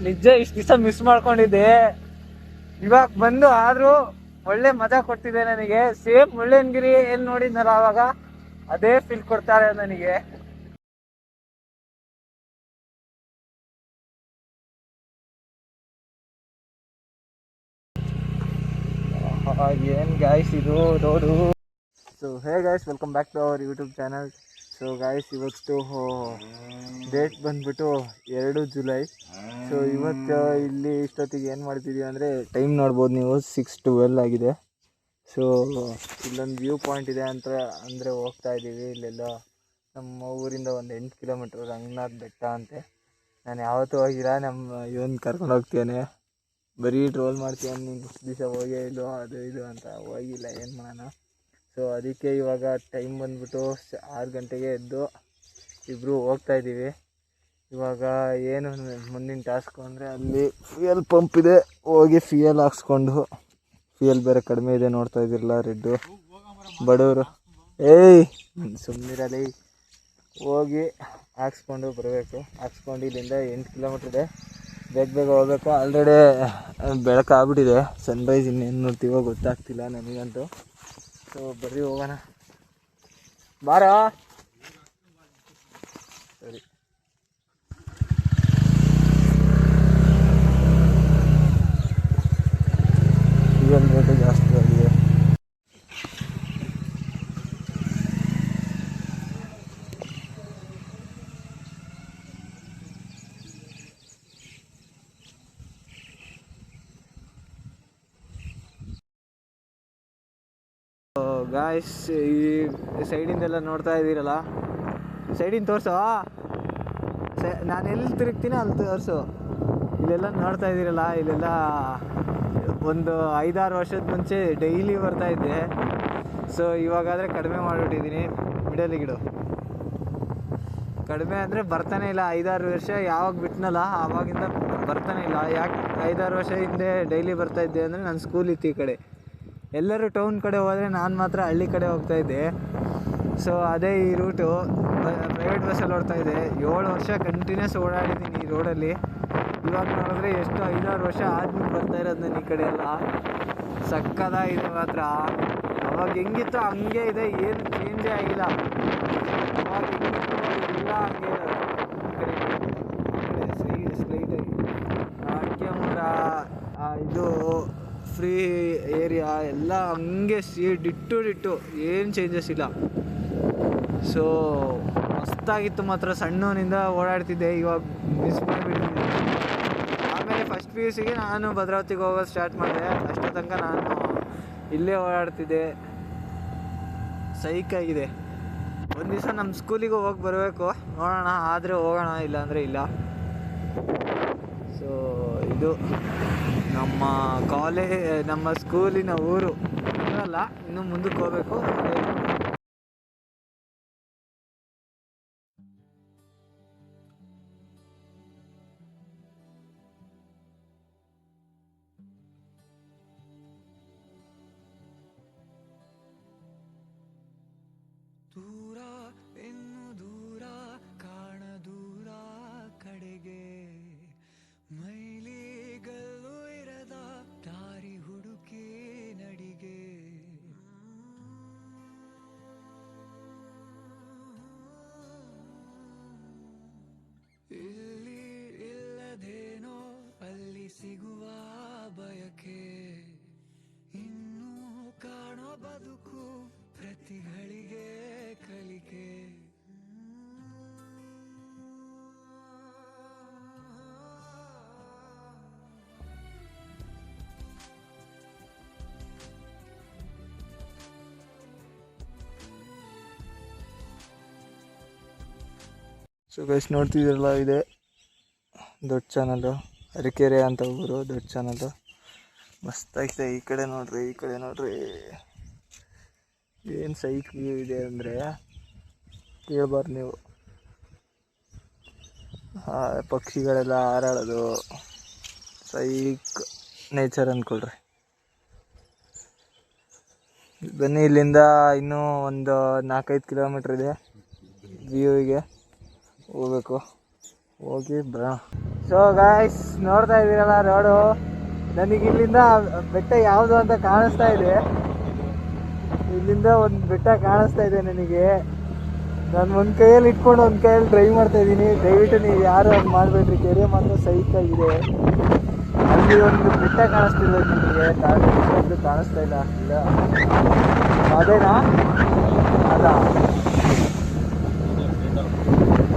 ನಿಜ ಇಷ್ಟು ದಿವಸ ಮಿಸ್ ಮಾಡ್ಕೊಂಡಿದ್ದೆ. ಇವಾಗ ಬಂದು ಆದ್ರೂ ಒಳ್ಳೆ ಮಜಾ ಕೊಡ್ತಿದೆ ನನಗೆ. ಸೇಮ್ ಮುಳ್ಳಯ್ಯನಗಿರಿ ಎಲ್ಲಿ ನೋಡಿದ್ನಲ್ಲ ಅವಾಗ ಅದೇ ಫೀಲ್ ಕೊಡ್ತಾರೆ ನನಗೆ. ಏನ್ ಗಾಯ್ಸ್ ಇದು road. So hey guys, welcome back to our YouTube channel. So guys, ಇವತ್ತು ಡೇಟ್ ಬಂದ್ಬಿಟ್ಟು 2 ಜುಲೈ. ಸೊ ಇವತ್ತು ಇಲ್ಲಿ ಇಷ್ಟೊತ್ತಿಗೆ ಏನು ಮಾಡ್ತಿದ್ದೀವಿ ಅಂದರೆ, ಟೈಮ್ ನೋಡ್ಬೋದು ನೀವು, 6:12 ಆಗಿದೆ. ಸೊ ಇಲ್ಲೊಂದು ವ್ಯೂ ಪಾಯಿಂಟ್ ಇದೆ ಅಂತ ಅಂದರೆ ಹೋಗ್ತಾ ಇದ್ದೀವಿ. ಇಲ್ಲೆಲ್ಲ ನಮ್ಮ ಊರಿಂದ ಒಂದು 8 ಕಿಲೋಮೀಟ್ರ್ ರಂಗನಾಥ್ ಬೆಟ್ಟ ಅಂತೆ. ನಾನು ಯಾವತ್ತೂ ಹೋಗಿಲ್ಲ. ನಮ್ಮ ಇವನ್ ಕರ್ಕೊಂಡು ಹೋಗ್ತೇನೆ, ಬರೀ ಟ್ರೋಲ್ ಮಾಡ್ತೀನಿ, ನೀನು ಇಷ್ಟು ದಿವಸ ಹೋಗೇ ಇಲ್ಲೋ ಅದು ಇದು ಅಂತ. ಹೋಗಿಲ್ಲ, ಏನು ಮಾಡೋಣ. ಸೊ ಅದಕ್ಕೆ ಇವಾಗ ಟೈಮ್ ಬಂದ್ಬಿಟ್ಟು 6 ಗಂಟೆಗೆ ಎದ್ದು ಇಬ್ಬರು ಹೋಗ್ತಾಯಿದ್ದೀವಿ. ಇವಾಗ ಏನು ಮುಂದಿನ ಟಾಸ್ಕು ಅಂದರೆ, ಅಲ್ಲಿ ಫ್ಯೂಯಲ್ ಪಂಪ್ ಇದೆ, ಹೋಗಿ ಫ್ಯೂಯಲ್ ಹಾಕ್ಸ್ಕೊಂಡು, ಫ್ಯೂಯಲ್ ಬೇರೆ ಕಡಿಮೆ ಇದೆ ನೋಡ್ತಾ ಇದ್ದಿರಲ್ಲ, ರೆಡ್ಡು ಬಡವರು. ಏಯ್ ಸುಮ್ಮನಿರಲಿ, ಹೋಗಿ ಹಾಕ್ಸ್ಕೊಂಡು ಬರಬೇಕು. ಹಾಕ್ಸ್ಕೊಂಡು ಇಲ್ಲಿಂದ 8 ಕಿಲೋಮೀಟ್ರ್ ಇದೆ, ಬೇಗ ಬೇಗ ಹೋಗ್ಬೇಕು. ಆಲ್ರೆಡಿ ಬೆಳಕಾಗ್ಬಿಟ್ಟಿದೆ, ಸನ್ರೈಸ್ ಇನ್ನೇನು ನೋಡ್ತೀವೋ ಗೊತ್ತಾಗ್ತಿಲ್ಲ ನನಗಂತೂ. ಸೊ ಬರ್ರಿ ಹೋಗೋಣ, ಬಾರಾ. ಸರಿ, ಫ್ಯೂಯಲ್ ರೇಟು ಜಾಸ್ತಿ ಆಗಿದೆ. ಗಾಯ್ಸ್, ಈ ಸೈಡಿಂದೆಲ್ಲ ನೋಡ್ತಾ ಇದ್ದೀರಲ್ಲ, ಸೈಡಿಂದ ತೋರಿಸೋ, ನಾನು ಎಲ್ಲಿ ತಿರುಗ್ತೀನಿ ಅಲ್ಲಿ ತೋರಿಸು. ಇಲ್ಲೆಲ್ಲ ನೋಡ್ತಾ ಇದ್ದೀರಲ್ಲ, ಇಲ್ಲೆಲ್ಲ ಒಂದು 5-6 ವರ್ಷದ ಮುಂಚೆ ಡೈಲಿ ಬರ್ತಾಯಿದ್ದೆ. ಸೊ ಇವಾಗಾದರೆ ಕಡಿಮೆ ಮಾಡಿಬಿಟ್ಟಿದ್ದೀನಿ. ಮಿಡಲಿಗಿಡು ಕಡಿಮೆ ಅಂದರೆ ಬರ್ತಾನೆ ಇಲ್ಲ. 5-6 ವರ್ಷ ಯಾವಾಗ ಬಿಟ್ಟನಲ್ಲ ಆವಾಗಿಂದ ಬರ್ತಾನೆ ಇಲ್ಲ. ಯಾಕೆ 5-6 ವರ್ಷ ಹಿಂದೆ ಡೈಲಿ ಬರ್ತಾಯಿದ್ದೆ ಅಂದರೆ, ನನ್ನ ಸ್ಕೂಲ್ ಇತ್ತು ಈ ಕಡೆ. ಎಲ್ಲರೂ ಟೌನ್ ಕಡೆ ಹೋದರೆ ನಾನು ಮಾತ್ರ ಹಳ್ಳಿ ಕಡೆ ಹೋಗ್ತಾಯಿದ್ದೆ. ಸೊ ಅದೇ ಈ ರೂಟು. ಪ್ರೈವೇಟ್ ಬಸ್ಸಲ್ಲಿ ಓಡ್ತಾಯಿದ್ದೆ. 7 ವರ್ಷ ಕಂಟಿನ್ಯೂಸ್ ಓಡಾಡಿದ್ದೀನಿ ಈ ರೋಡಲ್ಲಿ. ಇವಾಗ ನೋಡಿದ್ರೆ ಎಷ್ಟು 5-6 ವರ್ಷ ಆದ್ಮೇಲೆ ಬರ್ತಾ ಇರೋದು ನಾನು ಈ ಕಡೆ ಎಲ್ಲ. ಸಕ್ಕತ್ತಾಗಿದೆ ಮಾತ್ರ. ಅವಾಗ ಹೆಂಗಿತ್ತು ಹಂಗೆ ಇದೆ, ಏನು ಚೇಂಜೇ ಆಗಿಲ್ಲ. ಅವಾಗ ಹೆಂಗಿತ್ತು ಎಲ್ಲ ಹಂಗೆ ಇದೆ. ಸ್ಲೈಟಾಗಿ ಅಡಿಕೆ ಮರ, ಇದು ಫ್ರೀ ಏರಿಯಾ ಎಲ್ಲ ಹಂಗೆ ಡಿಟ್ಟು ಏನು ಚೇಂಜಸ್ ಇಲ್ಲ. ಸೊ ಮಸ್ತಾಗಿತ್ತು ಮಾತ್ರ. ಸಣ್ಣವನಿಂದ ಓಡಾಡ್ತಿದ್ದೆ, ಇವಾಗ ಮಿಸ್ ಮಾಡಿಬಿಟ್ಟಿದ್ದೆ. ಆಮೇಲೆ ಫಸ್ಟ್ PUC ನಾನು ಭದ್ರಾವತಿಗೆ ಹೋಗೋದು ಸ್ಟಾರ್ಟ್ ಮಾಡಿದೆ. ಅಷ್ಟೋ ತನಕ ನಾನು ಇಲ್ಲೇ ಓಡಾಡ್ತಿದ್ದೆ. ಸೈಕಾಗಿದೆ. ಒಂದು ದಿವಸ ನಮ್ಮ ಸ್ಕೂಲಿಗೆ ಹೋಗಿ ಬರಬೇಕು, ನೋಡೋಣ. ಆದರೆ ಹೋಗೋಣ, ಇಲ್ಲ ಅಂದರೆ ಇಲ್ಲ. ಸೊ ಇದು ನಮ್ಮ ಸ್ಕೂಲಿನ ಊರು ಅಲ್ಲ, ಇನ್ನು ಮುಂದಕ್ಕೆ ಹೋಗಬೇಕು. ದೂರ ಇನ್ನು ದೂರ ಕಾಣ, ದೂರ ಕಡೆಗೆ ಮೈಲಿಗಲ್ಲು ಇರದ ದಾರಿ ಹುಡುಕಿ ನಡಿಗೆ. ಇಲ್ಲಿ ಇಲ್ಲದೇನೋ ಅಲ್ಲಿ ಸಿಗುವ ಬಯಕೆ, ಇನ್ನೂ ಕಾಣೋ ಬದುಕು ಪ್ರತಿಗಳಿಗೆ ಕಲಿಕೆ. ಸೊ ಗೈಸ್, ನೋಡ್ತಿದ್ದೀರಲ್ಲ, ಇದೆ ದೊಡ್ಡ ಚಾನಲ್ಲು, ಅರಕೆರೆ ಅಂತ ಊರು, ದೊಡ್ಡ ಚಾನಲ್ಲು. ಮಸ್ತಾಗಿದೆ. ಈ ಕಡೆ ನೋಡ್ರಿ, ಈ ಕಡೆ ನೋಡ್ರಿ, ಏನು ಸೈಕ್ ವ್ಯೂ ಇದೆ ಅಂದರೆ ಕೇಳಬಾರ್ದು ನೀವು. ಪಕ್ಷಿಗಳೆಲ್ಲ ಹಾರಾಡೋದು, ಸೈಕ್ ನೇಚರ್ ಅಂದ್ಕೊಳ್ರಿ. ಬನ್ನಿ, ಇಲ್ಲಿಂದ ಇನ್ನೂ ಒಂದು 4-5 ಕಿಲೋಮೀಟ್ರ್ ಇದೆ ವ್ಯೂವಿಗೆ ಹೋಗ್ಬೇಕು. ಹೋಗಿ ಬರೋಣ. ಸೊ ಗಾಯ್ಸ್ ನೋಡ್ತಾ ಇದ್ದೀರಲ್ಲ ರೋಡು, ನನಗೆ ಇಲ್ಲಿಂದ ಬೆಟ್ಟ ಯಾವುದು ಅಂತ ಕಾಣಿಸ್ತಾ ಇದೆ. ಇಲ್ಲಿಂದ ಒಂದು ಬೆಟ್ಟ ಕಾಣಿಸ್ತಾ ಇದೆ ನನಗೆ. ನಾನು ಒಂದು ಕೈಯಲ್ಲಿ ಇಟ್ಕೊಂಡು ಒಂದು ಕೈಯಲ್ಲಿ ಡ್ರೈವ್ ಮಾಡ್ತಾ ಇದ್ದೀನಿ. ದಯವಿಟ್ಟು ನೀವು ಯಾರು ಅದು ಮಾಡಬೇಡ್ರಿ. ಕೆರೆ ಮಾತ್ರ ಸೈಕಾಗಿದೆ. ಅಲ್ಲಿ ಒಂದು ಬೆಟ್ಟ ಕಾಣಿಸ್ತಿಲ್ಲ ನಿಮಗೆ, ಕಾಣಿಸ್ತಾ ಇಲ್ಲ. ಅದೇನಾ? ಅದ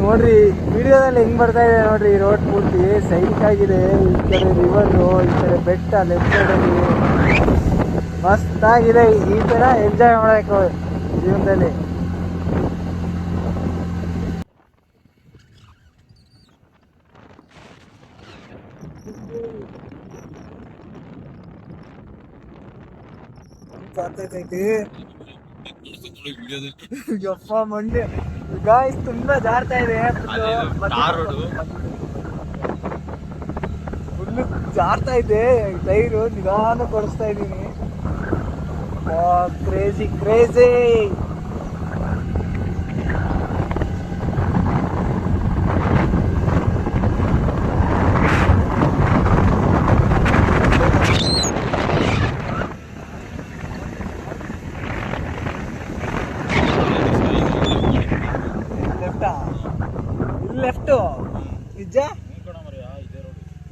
ನೋಡ್ರಿ ವಿಡಿಯೋದಲ್ಲಿ ಹೆಂಗ್ ಬರ್ತಾ ಇದೆ ನೋಡ್ರಿ. ರೋಡ್ ಪೂರ್ತಿ ಸೈಕ್ ಆಗಿದೆ. ಈ ಕಡೆ ರಿವರು, ಈ ಕಡೆ ಬೆಟ್ಟ ಲೆಫ್ಟ್ ಸೈಡಲ್ಲಿ ಮಸ್ತ್ ಆಗಿದೆ. ಈ ತರ ಎಂಜಾಯ್ ಮಾಡಬೇಕು ಜೀವನದಲ್ಲಿ. ಯಪ್ಪ ಮಂಡಿ ಗಾಯ್ಸ್ ತುಂಬಾ ಜಾರ್ತಾ ಇದೆ. ಫುಲ್ಲು ಜಾರ್ತಾ ಇದೆ. ಟೈರು ನಿಧಾನ ಕೊಡಿಸ್ತಾ ಇದ್ದೀನಿ. Crazy crazy. ಲೆಫ್ಟ್ ನಿಜ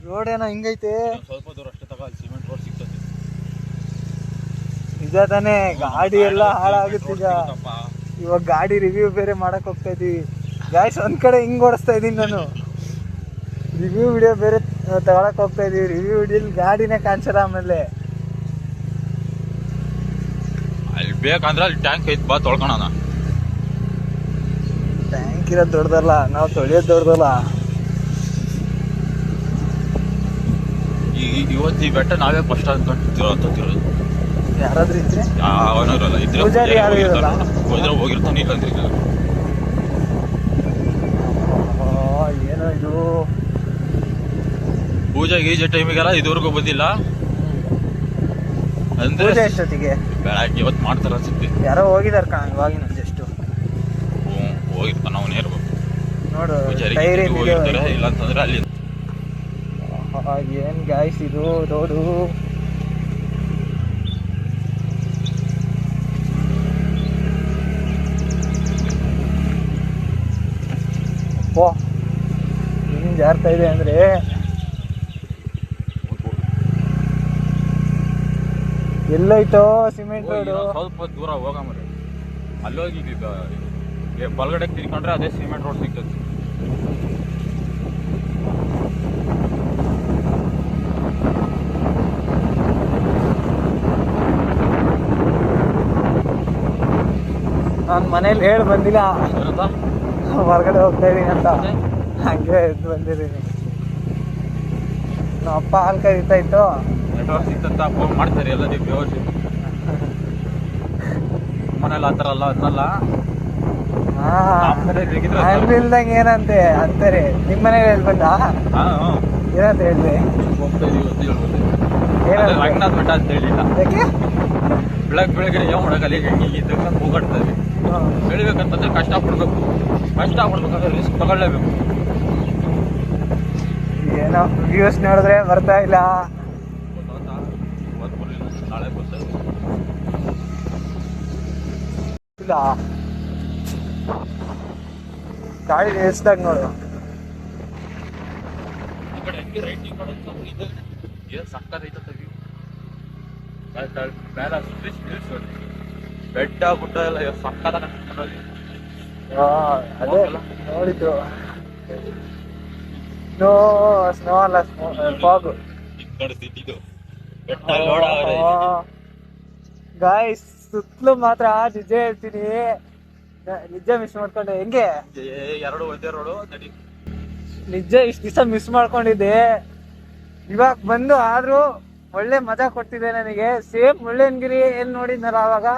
ರೋಡ್ ಏನೋ ಹಿಂಗೈತೆ. ಸ್ವಲ್ಪ ದೂರ ಅಷ್ಟೇ ತಗ, ಸಿಮೆಂಟ್ ರೋಡ್ ಸಿಗ್ತದೆ. ನಿಜ ತಾನೇ? ಗಾಡಿ ಎಲ್ಲ ಹಾಳಾಗುತ್ತೆ ಈಗ. ಇವಾಗ ಗಾಡಿ ರಿವ್ಯೂ ಬೇರೆ ಮಾಡಕ್ ಹೋಗ್ತಾ ಇದೀವಿ ಗಾಯ್ಸ್. ಒಂದ್ ಕಡೆ ಹಿಂಗ್ ಓಡಿಸ್ತಾ ಇದೀನಿ ನಾನು. ರಿವ್ಯೂ ವಿಡಿಯೋ ಬೇರೆ ತಗೊಳಕ್ ಹೋಗ್ತಾ ಇದೀವಿ. ರಿವ್ಯೂ ವಿಡಿಯೋಲಿ ಗಾಡಿನೇ ಕಾಣಿಸಲ್ಲ. ಆಮೇಲೆ ಅಲ್ಲಿ ಬೇಕಂದ್ರೆ ಅಲ್ಲಿ ಟ್ಯಾಂಕ್ ಐತ್, ಬಾ ತೊಳ್ಕೊಣ. ಟ್ಯಾಂಕ್ ಇರೋದು ದೊಡ್ಡದಲ್ಲ, ನಾವು ತೊಳೆಯೋದು ದೊಡ್ಡದಲ್ಲ. ಇವತ್ತು ಈ ಬೆಟ್ಟ ನಾವೇ ಫಸ್ಟ್ ಅಂತಿರೋದು. ಯಾರಾದ್ರೂ ಇದ್ರೆ ಅವನವರಲ್ಲ ಇದ್ರೆ ಪೂಜಾರಿ ಯಾರು ಇರಲ್ಲ. ಹೋಗಿರ್ತಾನೆ. ಇಲ್ಲ ಅಂದ್ರೆ ಏನೋ ಇದು ಪೂಜೆ ಗೀಜೆ ಟೈಮಿಗೆಲ್ಲ ಇದುವರೆಗೂ ಬಂದಿಲ್ಲ. ಅಂದ್ರೆ ಪೂಜೆ ಎಷ್ಟೊತ್ತಿಗೆ? ಬೆಳಗ್ಗೆ ಇವತ್ತು ಮಾಡ್ತಾರ ಅನ್ಸುತ್ತೆ. ಯಾರೋ ಹೋಗಿದಾರ ಕಾಣ ಇವಾಗಿನ ಜಸ್ಟ್. ಹೋಗಿರ್ತಾನ ಅವನೇ ಇರ್ಬೇಕು. ನೋಡು ಟೈರ್ ಹೋಗಿರ್ತಾರೆ. ಇಲ್ಲ ಅಂತಂದ್ರೆ ಅಲ್ಲಿ ಏನ್ ಗಾಯ್ಸ್ ಇದು ರೋಡು. ಓ ಹಿಂಗ್ ಜಾರ್ತಾ ಇದೆ ಅಂದ್ರೆ ಎಲ್ಲೈತೋ ಸಿಮೆಂಟ್ ರೋಡು. ಸ್ವಲ್ಪ ದೂರ ಹೋಗಮ್ರಿ. ಅಲ್ಲೋಗಿ ಬಲ್ಗಡೆ ತಿರ್ಕೊಂಡ್ರೆ ಅದೇ ಸಿಮೆಂಟ್ ರೋಡ್ ಸಿಗ್ತದೆ. ನಾನು ಮನೇಲಿ ಹೇಳಿ ಬಂದಿಲ್ಲ ಹೊರಗಡೆ ಹೋಗ್ತಾ ಇದೀನಿ ಅಂತ. ಹಂಗೆ ಎದ್ದು ಬಂದಿದ್ದೀನಿ. ನಮ್ಮ ಅಪ್ಪ ಹಾಲು ಕರೀತಾ ಇತ್ತು. ನೆಟ್ವರ್ಕ್ ಸಿಗ್ತಂತ ಫೋನ್ ಮಾಡ್ತಾರೆ ಎಲ್ಲ. ನೀವು ವ್ಯವಸ್ಥೆ ಮನೇಲಿ ಆ ಥರ ಅಲ್ಲ ಅದನ್ನಲ್ಲ. ಇಲ್ದಂಗೆ ಏನಂತೆ ಅಂತಾರೆ. ನಿಮ್ಮ ಮನೇಲಿ ಹೇಳಿ ಬಂದ ಏನಂತ ಹೇಳಿದೆ? ಹೋಗ್ತಾ ಇದೀವಿ ರಂಗನಾಥ್ ಬೆಟ್ಟ ಅಂತ ಹೇಳಿಲ್ಲ. ಯಾಕೆ ಬೆಳಗ್ಗೆ ಯಾವ ಮಾಡಕ್ಕಲ್ಲ. ಈಗ ಹೋಗಾಡ್ತದೆ. ಬೆಳಿಬೇಕಂತಂದ್ರೆ ಕಷ್ಟಪಡ್ಬೇಕು. ಕಷ್ಟಪಡ್ಬೇಕಂದ್ರೆ ರಿಸ್ಕ್ ತಗೊಳ್ಳೇಬೇಕು. ಏನೋ ವ್ಯೂಸ್ ನೋಡಿದ್ರೆ ಬರ್ತಾ ಇಲ್ಲ. ನಾಳೆ ಬರ್ತದೆ ಇಲ್ಲ ಗಾಡಿ ನಿಲ್ಸ್ದಾಗ ನೋಡು. ಈ ಕಡೆ ಹೆಂಗೆ ರೈಟಿಂಗ್ ಮಾಡೋದು ಇದು ಏನು ಸಕ್ಕತ್ತೈತೆ ವ್ಯೂ. ಬೆಟ್ಟ ಗುಡ್ಡ ಎಲ್ಲ ಸಕ್ಕತ್ತ. ಅದೇ ನೋಡಿದ್ದು. ಸ್ನೋ ಸ್ನೋ ಅಲ್ಲ ಫಾಗ್. ಗಾಯ್ಸ್ ಸುತ್ತಲೂ ಮಾತ್ರ ನಿಜ ಹೇಳ್ತೀನಿ, ನಿಜ ಮಿಸ್ ಮಾಡ್ಕೊಂಡೆ. ಹೆಂಗೆ ಎರಡು ಒಂದೇ ರೋಡು ನಿಜ ಇಷ್ಟು ದಿವಸ ಮಿಸ್ ಮಾಡ್ಕೊಂಡಿದ್ದೆ. ಇವಾಗ ಬಂದು ಆದ್ರೂ ಒಳ್ಳೆ ಮಜಾ ಕೊಡ್ತಿದೆ ನನಗೆ. ಸೇಮ್ ಮುಳ್ಳಯ್ಯನಗಿರಿ ಏನ್ ನೋಡಿದ್ನಲ್ಲ ಅವಾಗ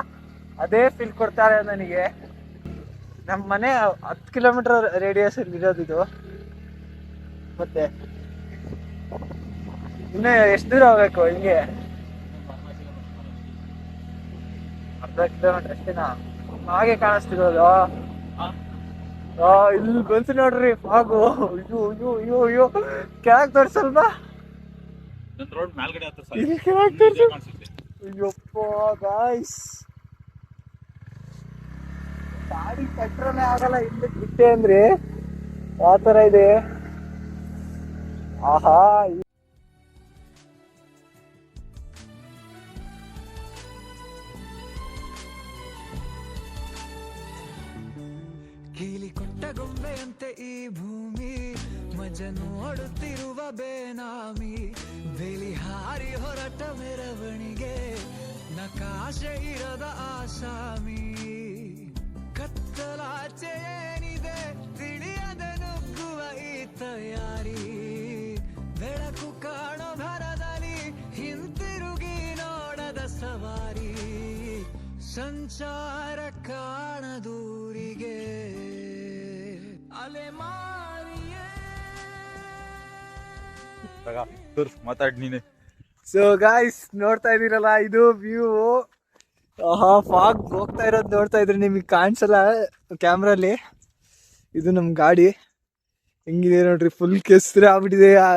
ಅದೇ ಫೀಲ್ ಕೊಡ್ತಾರೆ ನನಗೆ. ನಮ್ಮ ಮನೆ 10 ಕಿಲೋಮೀಟರ್ ರೇಡಿಯಸ್ ಇರೋದು ಇದು. ಮತ್ತೆ ಇನ್ನು ಎಷ್ಟು ದೂರ ಹೋಗ್ಬೇಕು? ಹಿಂಗೆ ಅರ್ಧ ಕಿಲೋಮೀಟರ್ ಅಷ್ಟೇನಾ? ಹಾಗೆ ಕಾಣಿಸ್ತಿರೋದು. ಇಲ್ಲಿ ಬಂತು ನೋಡ್ರಿ ಫಾಗು. ಅಯ್ಯೋ ಅಯ್ಯೋ ಅಯ್ಯೋ ಅಯ್ಯೋ ಕೆಳಗೆ ತೋರ್ಸಲ್ವ? ರೋಡ್ ಮೇಲ್ಗಡೆ ಹತ್ರ ಇಲ್ಲಿ ಕೆಳಗೆ ತೋರ್ಸು. ಅಯ್ಯಪ್ಪ ಗಾಯ್ಸ್, ಗಾಡಿ ಪೆಟ್ರೋಲೇ ಆಗಲ್ಲ ಹಿಂದಕ್ಕೆ ಬಿಟ್ಟೆ ಅಂದ್ರೆ ಆ ಥರ ಇದೆ. ಆಹಾ, ಕೀಲಿ ಕೊಟ್ಟ ಗೊಂಬೆಯಂತೆ ಈ ಭೂಮಿ, ಮಜ ನೋಡುತ್ತಿರುವ ಬೇನಾಮಿ, ಬೇಲಿ ಹಾರಿ ಹೊರಟ ಮೆರವಣಿಗೆ, ನಕಾಶೆ ಇರದ ಆಸಾಮಿ, ಕತ್ತಲಾಚೆ ಏನಿದೆ ತಿಳಿಯದೆ ನುಗ್ಗುವ ಈ ತಯಾರಿ, ಬೆಳಕು ಕಾಣೋ ಭರದಲ್ಲಿ ಹಿಂತಿರುಗಿ ನೋಡದ ಸವಾರಿ, ಸಂಚಾರ ಕಾಣದೂರಿಗೆ ಅಲೆಮಾರಿಯೇ. ಮಾತಾಡ್ ನೀನೆ. ಸೊ ಗಾಯ್ಸ್, ನೋಡ್ತಾ ಇದೀರಲ್ಲ, ಇದು ವ್ಯೂ. ಆಹಾ, ಫಾಗ್ ಹೋಗ್ತಾ ಇರೋದು ನೋಡ್ತಾ ಇದ್ರಿ, ನಿಮಗೆ ಕಾಣಿಸಲ್ಲ ಕ್ಯಾಮ್ರಲ್ಲಿ. ಇದು ನಮ್ಮ ಗಾಡಿ ಹೆಂಗಿದೆ ನೋಡ್ರಿ, ಫುಲ್ ಕೆಸರು ಆಗ್ಬಿಟ್ಟಿದೆ ಆ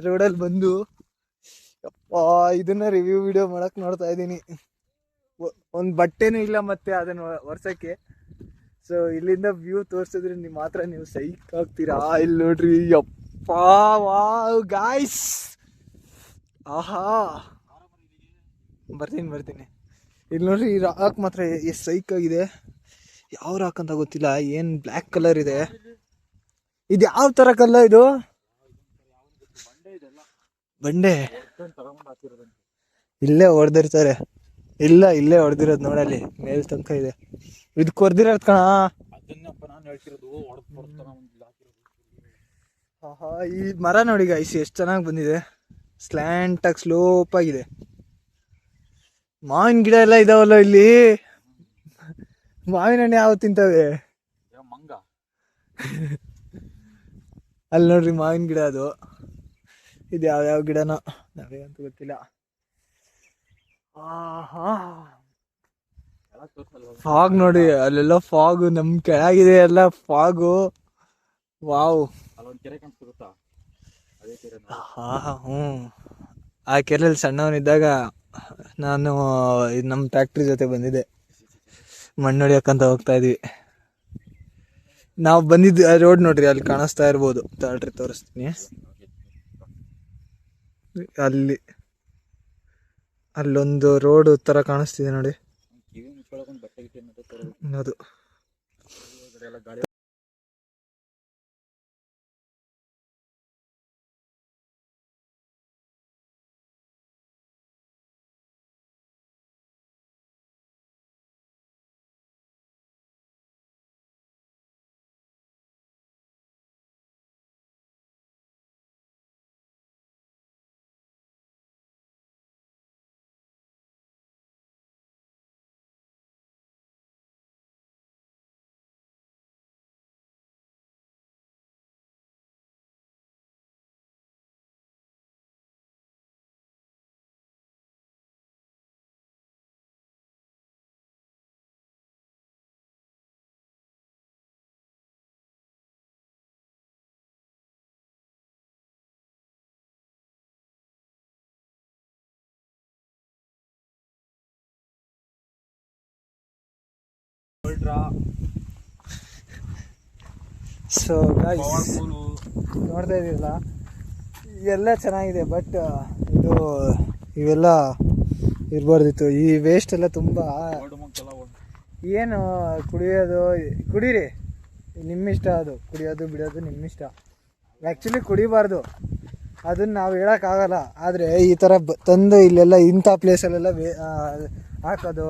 ರೋಡಲ್ಲಿ ಬಂದು. ಇದನ್ನ ರಿವ್ಯೂ ವಿಡಿಯೋ ಮಾಡಕ್ ನೋಡ್ತಾ ಇದ್ದೀನಿ. ಒಂದು ಬಟ್ಟೆನೂ ಇಲ್ಲ ಮತ್ತೆ ಅದನ್ನ ಒರ್ಸಕ್ಕೆ. ಸೊ ಇಲ್ಲಿಂದ ವ್ಯೂ ತೋರಿಸಿದ್ರೆ ಮಾತ್ರ ನೀವು ಸೈಕ್ ಆಗ್ತೀರಾ. ಇಲ್ಲಿ ನೋಡ್ರಿ, ಯಪ್ಪ ವಾವ್ ಗಾಯ್ಸ್, ಆಹಾ. ಬರ್ತೀನಿ. ಇಲ್ಲಿ ನೋಡ್ರಿ, ಈ ರಾಕ್ ಮಾತ್ರ ಎಷ್ಟು ಸೈಕ್ ಆಗಿದೆ. ಯಾವ ರಾಕ್ ಅಂತ ಗೊತ್ತಿಲ್ಲ, ಏನು ಬ್ಲ್ಯಾಕ್ ಕಲರ್ ಇದೆ. ಇದು ಯಾವ ಥರ ಕಲ್ಲ ಇದು? ಬಂಡೆ ಇಲ್ಲೇ ಹೊಡೆದಿರ್ತಾರೆ. ಇಲ್ಲ, ಇಲ್ಲೇ ಹೊಡೆದಿರೋದು ನೋಡಲ್ಲಿ, ಮೇಲ್ ತನಕ ಇದೆ. ಇದು ಕೊರ್ದಿರೋದು ಕಣ. ಈ ಮರ ನೋಡಿ ಗಾಯ್ಸ್, ಎಷ್ಟು ಚೆನ್ನಾಗಿ ಬಂದಿದೆ. ಸ್ಲ್ಯಾಂಟ್ ಆಗಿ ಸ್ಲೋಪ್ ಆಗಿದೆ. ಮಾವಿನ ಗಿಡ ಎಲ್ಲ ಇದಾವಲ್ಲ ಇಲ್ಲಿ. ಮಾವಿನ ಹಣ್ಣು ಯಾವ ತಿಂತವೆ? ಮಂಗ. ಅಲ್ಲಿ ನೋಡ್ರಿ ಮಾವಿನ ಗಿಡ. ಅದು ಇದು ಯಾವ್ಯಾವ ಗಿಡನೋ ನಾವೇ ಅಂತ ಗೊತ್ತಿಲ್ಲ. ಫಾಗ್ ನೋಡಿ, ಅಲ್ಲೆಲ್ಲ ಫಾಗು. ನಮ್ ಕೆಳಗಿದೆ ಎಲ್ಲ ಫಾಗು. ವಾವ್. ಆ ಕೆರೆಯಲ್ಲಿ ಸಣ್ಣವನಿದ್ದಾಗ ನಾನು ನಮ್ಮ ಫ್ಯಾಕ್ಟ್ರಿ ಜೊತೆ ಬಂದಿದ್ದೆ, ಮಣ್ಣು ಹೊಡಿಯಕ್ಕಂತ ಹೋಗ್ತಾ ಇದ್ವಿ. ನಾವು ಬಂದಿದ್ದು ರೋಡ್ ನೋಡ್ರಿ, ಅಲ್ಲಿ ಕಾಣಿಸ್ತಾ ಇರ್ಬೋದು. ತಗೊಳ್ರಿ, ತೋರಿಸ್ತೀನಿ. ಅಲ್ಲೊಂದು ರೋಡ್ ತರ ಕಾಣಿಸ್ತಿದೆ ನೋಡಿ, ಅದು. ಸೊ ಗೈಸ್, ನೋಡ್ತಾ ಇದ್ದೀರಲ್ಲ, ಎಲ್ಲ ಚೆನ್ನಾಗಿದೆ. ಬಟ್ ಇವೆಲ್ಲ ಇರ್ಬಾರ್ದಿತ್ತು. ಈ ವೇಸ್ಟ್ ಎಲ್ಲ ತುಂಬ. ಏನು ಕುಡೀರಿ, ನಿಮ್ಮಿಷ್ಟ. ಅದು ಕುಡಿಯೋದು ಬಿಡೋದು ನಿಮ್ಮಿಷ್ಟ. ಆ್ಯಕ್ಚುಲಿ ಕುಡಿಬಾರ್ದು, ಅದನ್ನು ನಾವು ಹೇಳೋಕ್ಕಾಗಲ್ಲ. ಆದರೆ ಈ ಥರ ತಂದು ಇಲ್ಲೆಲ್ಲ ಇಂಥ ಪ್ಲೇಸಲ್ಲೆಲ್ಲ ಹಾಕೋದು,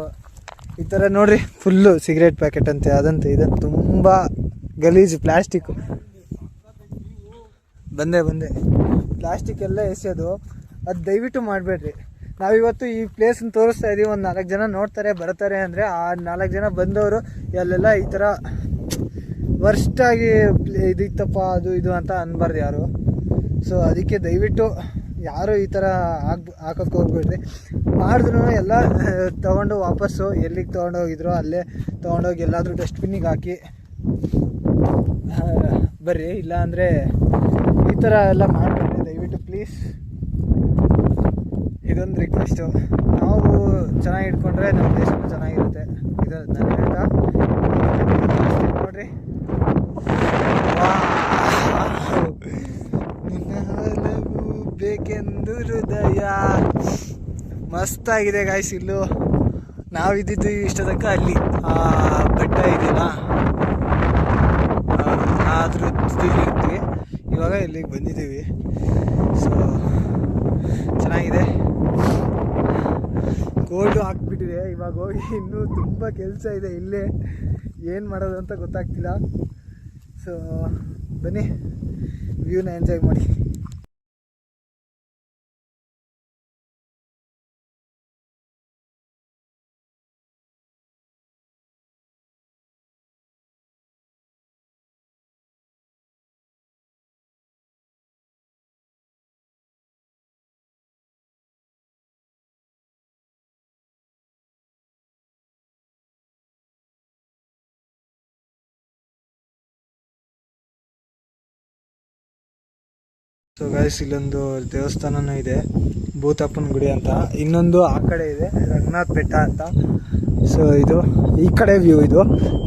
ಈ ಥರ ನೋಡ್ರಿ, ಫುಲ್ಲು ಸಿಗರೇಟ್ ಪ್ಯಾಕೆಟ್ ಅಂತೆ, ಅದಂತೆ ಇದಂತೆ, ತುಂಬ ಗಲೀಜು. ಪ್ಲಾಸ್ಟಿಕ್ಕು ಬಂದೆ ಪ್ಲಾಸ್ಟಿಕ್ ಎಲ್ಲ ಎಸೆಯೋದು, ಅದು ದಯವಿಟ್ಟು ಮಾಡಬೇಡ್ರಿ. ನಾವಿವತ್ತು ಈ ಪ್ಲೇಸನ್ನು ತೋರಿಸ್ತಾ ಇದ್ದೀವಿ, ಒಂದು 4 ಜನ ನೋಡ್ತಾರೆ ಬರ್ತಾರೆ ಅಂದರೆ, ಆ 4 ಜನ ಬಂದವರು ಅಲ್ಲೆಲ್ಲ ಈ ಥರ ವರ್ಸ್ಟಾಗಿ ಇದಿತ್ತಪ್ಪ ಅದು ಇದು ಅಂತ ಅನ್ಬಾರ್ದು ಯಾರು. ಸೊ ಅದಕ್ಕೆ ದಯವಿಟ್ಟು ಯಾರು ಈ ಥರ ಹಾಕೋಕ್ಕೆ ಹೋಗ್ಬೇಡ್ರಿ. ಮಾಡಿದ್ರು ಎಲ್ಲ ತೊಗೊಂಡು ವಾಪಸ್ಸು ಎಲ್ಲಿಗೆ ತೊಗೊಂಡೋಗಿದ್ರೋ ಅಲ್ಲೇ ತೊಗೊಂಡೋಗಿ ಎಲ್ಲಾದರೂ ಡಸ್ಟ್ಬಿನ್ನಿಗೆ ಹಾಕಿ. ಬರ್ರಿ, ಇಲ್ಲ ಅಂದರೆ ಈ ಥರ ಎಲ್ಲ ಮಾಡಬೇಡಿ ದಯವಿಟ್ಟು ಪ್ಲೀಸ್. ಇದೊಂದು ರಿಕ್ವೆಸ್ಟು. ನಾವು ಚೆನ್ನಾಗಿ ಇಟ್ಕೊಂಡ್ರೆ ನಮ್ಮ ದೇಶನೂ ಚೆನ್ನಾಗಿರುತ್ತೆ. ಇದು ನಾನು ಹೇಳ್ತಾ ನೋಡ್ರಿ. ಬೇಕೆಂದು ಹೃದಯ ಮಸ್ತಾಗಿದೆ ಗಾಯ್ಸ್. ಇಲ್ಲೂ ನಾವಿದ್ದಿದ್ದು ಇಷ್ಟ ತನಕ ಅಲ್ಲಿ ಆ ಬೆಟ್ಟ ಇದೆಯಲ್ಲ ಅದ್ರ ಇರ್ತೀವಿ. ಇವಾಗ ಇಲ್ಲಿಗೆ ಬಂದಿದ್ದೀವಿ. ಸೊ ಚೆನ್ನಾಗಿದೆ. ಕೋಲ್ಡು ಹಾಕ್ಬಿಟ್ಟಿದೆ. ಇವಾಗ ಹೋಗಿ ಇನ್ನೂ ತುಂಬ ಕೆಲಸ ಇದೆ ಇಲ್ಲೇ. ಏನು ಮಾಡೋದು ಅಂತ ಗೊತ್ತಾಗ್ತಿಲ್ಲ. ಸೊ ಬನ್ನಿ, ವ್ಯೂನ ಎಂಜಾಯ್ ಮಾಡಿ. ಸೊ ಗೈಸ್, ಇಲ್ಲೊಂದು ದೇವಸ್ಥಾನನೂ ಇದೆ, ಭೂತಪ್ಪನ ಗುಡಿ ಅಂತ. ಇನ್ನೊಂದು ಆ ಕಡೆ ಇದೆ, ರಂಗನಾಥ್ ಬೆಟ್ಟ ಅಂತ. ಸೊ ಇದು ಈ ಕಡೆ ವ್ಯೂ. ಇದು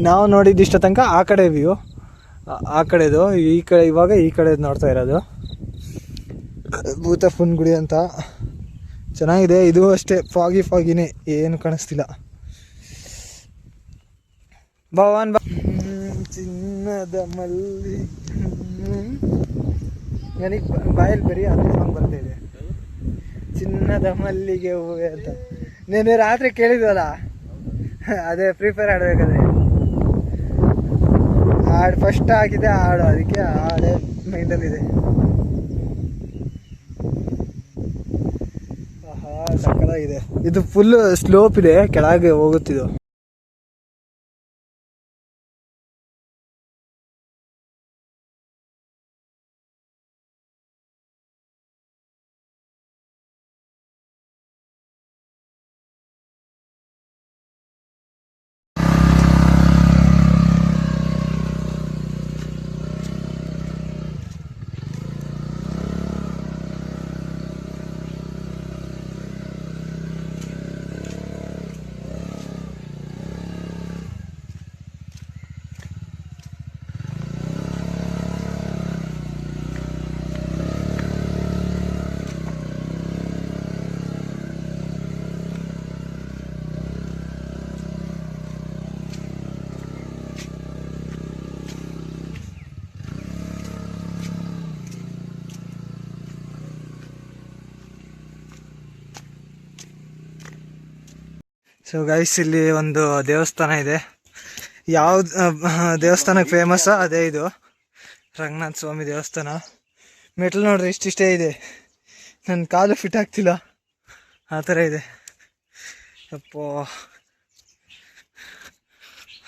ನಾವು ನೋಡಿದ್ದು ಇಷ್ಟ ತನಕ ಆ ಕಡೆ ವ್ಯೂ, ಆ ಕಡೆದು. ಈ ಕಡೆ ಇವಾಗ ಈ ಕಡೆ ನೋಡ್ತಾ ಇರೋದು ಭೂತಪ್ಪನ ಗುಡಿ ಅಂತ. ಚೆನ್ನಾಗಿದೆ. ಇದು ಅಷ್ಟೇ ಫಾಗಿನೇ, ಏನು ಕಾಣಿಸ್ತಿಲ್ಲ. ಭವಾನ್ ಚಿನ್ನದ ಮಲ್ಲಿ ನನಗೆ ಬಾಯಲ್ಲಿ ಬರೀ ಅದೇ ಸಾಂಗ್ ಬರ್ತಾ ಇದೆ, ಚಿನ್ನದ ಮಲ್ಲಿಗೆ ಹೂವೆ ಅಂತ. ನೀನು ರಾತ್ರಿ ಕೇಳಿದ್ವಲ್ಲ, ಅದೇ ಫ್ರೀ ಫೈರ್ ಆಡಬೇಕಾದ್ರೆ ಹಾಡು ಫಸ್ಟ್ ಆಗಿದೆ ಹಾಡು, ಅದಕ್ಕೆ ಹಾಡೇ ಮೈಂಡಲ್ಲಿದೆ. ಆಹಾ ಸಕ್ಕತ್ತಾಗಿದೆ. ಇದು ಫುಲ್ ಸ್ಲೋಪ್ ಇದೆ, ಕೆಳಗೆ ಹೋಗುತ್ತಿದ್ದು. ಸೊ ಗೈಸ್, ಇಲ್ಲಿ ಒಂದು ದೇವಸ್ಥಾನ ಇದೆ. ಯಾವ ದೇವಸ್ಥಾನಕ್ಕೆ ಫೇಮಸ್ ಅದೇ ಇದು, ರಂಗನಾಥ ಸ್ವಾಮಿ ದೇವಸ್ಥಾನ. ಮೆಟ್ಲು ನೋಡ್ರಿ ಇಷ್ಟಿಷ್ಟೇ ಇದೆ, ನನ್ನ ಕಾಲು ಫಿಟ್ ಆಗ್ತಿಲ್ಲ, ಆ ಥರ ಇದೆ. ಅಪ್ಪೋ,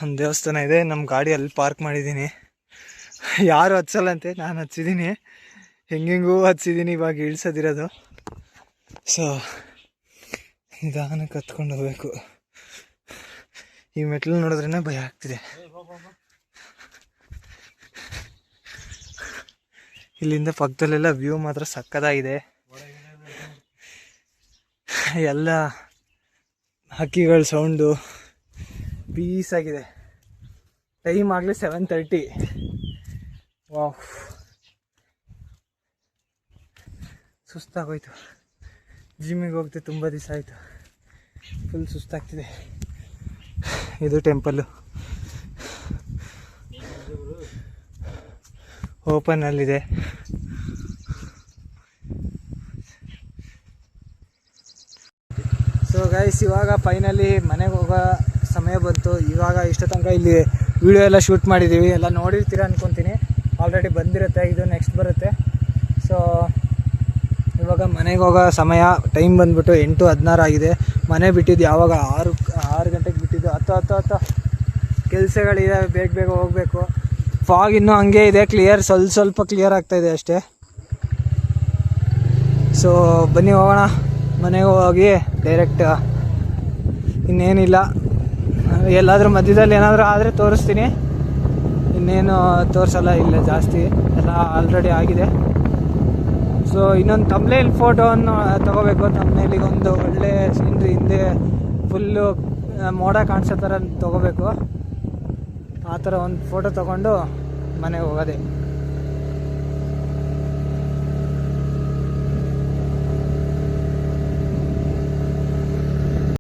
ಒಂದು ದೇವಸ್ಥಾನ ಇದೆ. ನಮ್ಮ ಗಾಡಿ ಅಲ್ಲಿ ಪಾರ್ಕ್ ಮಾಡಿದ್ದೀನಿ. ಯಾರು ಹತ್ಸಲ್ಲಂತೆ, ನಾನು ಹಚ್ಚಿದ್ದೀನಿ, ಹೆಂಗೆಂಗೂ ಹಚ್ಚಿದ್ದೀನಿ. ಇವಾಗ ಇಳಿಸೋದಿರೋದು. ಸೊ ನಿಧಾನಕ್ಕೆ ಹತ್ಕೊಂಡು ಹೋಗ್ಬೇಕು. ಈ ಮೆಟ್ಲು ನೋಡಿದ್ರೇ ಭಯ ಆಗ್ತಿದೆ. ಇಲ್ಲಿಂದ ಪಕ್ಕದಲ್ಲೆಲ್ಲ ವ್ಯೂ ಮಾತ್ರ ಸಕ್ಕತ್ತಾಗಿದೆ. ಎಲ್ಲ ಹಕ್ಕಿಗಳ ಸೌಂಡು ಪೀಸಾಗಿದೆ. ಟೈಮ್ ಆಗಲಿ 7:30. ವಾಹ್, ಸುಸ್ತಾಗೋಯ್ತು. ಜಿಮ್ಮಿಗೆ ಹೋಗ್ತೆ ತುಂಬ ದಿವಸ ಆಯಿತು, ಫುಲ್ ಸುಸ್ತಾಗ್ತಿದೆ. ಇದು ಟೆಂಪಲ್ಲು ಓಪನಲ್ಲಿದೆ. ಸೊ ಗೈಸ್, ಇವಾಗ ಫೈನಲಿ ಮನೆಗೆ ಹೋಗೋ ಸಮಯ ಬಂತು. ಇವಾಗ ಇಷ್ಟ ತನಕ ಇಲ್ಲಿ ವಿಡಿಯೋ ಎಲ್ಲ ಶೂಟ್ ಮಾಡಿದ್ದೀವಿ, ಎಲ್ಲ ನೋಡಿರ್ತೀರ ಅನ್ಕೊತೀನಿ. ಆಲ್ರೆಡಿ ಬಂದಿರುತ್ತೆ, ಇದು ನೆಕ್ಸ್ಟ್ ಬರುತ್ತೆ. ಸೊ ಇವಾಗ ಮನೆಗೆ ಹೋಗೋ ಸಮಯ. ಟೈಮ್ ಬಂದುಬಿಟ್ಟು 8:16 ಆಗಿದೆ. ಮನೆ ಬಿಟ್ಟಿದ್ದು ಯಾವಾಗ 6 ಗಂಟೆಗೆ ಬಿಟ್ಟಿದ್ದು. 10 ಕೆಲಸಗಳಿದೆ, ಬೇಗ ಹೋಗಬೇಕು. ಫಾಗ್ ಇನ್ನೂ ಹಂಗೆ ಇದೆ, ಕ್ಲಿಯರ್ ಸ್ವಲ್ಪ ಕ್ಲಿಯರ್ ಆಗ್ತಾಯಿದೆ ಅಷ್ಟೇ. ಸೊ ಬನ್ನಿ ಹೋಗೋಣ ಮನೆಗೆ ಹೋಗಿ ಡೈರೆಕ್ಟ್. ಇನ್ನೇನಿಲ್ಲ, ಎಲ್ಲಾದರೂ ಮಧ್ಯದಲ್ಲಿ ಏನಾದರೂ ಆದರೆ ತೋರಿಸ್ತೀನಿ. ಇನ್ನೇನು ತೋರಿಸಲ್ಲ ಇಲ್ಲ ಜಾಸ್ತಿ, ಎಲ್ಲ ಆಲ್ರೆಡಿ ಆಗಿದೆ. ಸೊ ಇನ್ನೊಂದು ತಮ್ನೇಲ್ ಫೋಟೋವನ್ನು ತೊಗೋಬೇಕು. ತಮ್ನೇಲಿಗೆ ಒಂದು ಒಳ್ಳೆ ಸೀನ್ರಿ, ಹಿಂದೆ ಫುಲ್ಲು ಮೋಡ ಕಾಣಿಸೋ ಥರ ತೊಗೋಬೇಕು. ಆ ಥರ ಒಂದು ಫೋಟೋ ತೊಗೊಂಡು ಮನೆಗೆ ಹೋಗೋದೆ.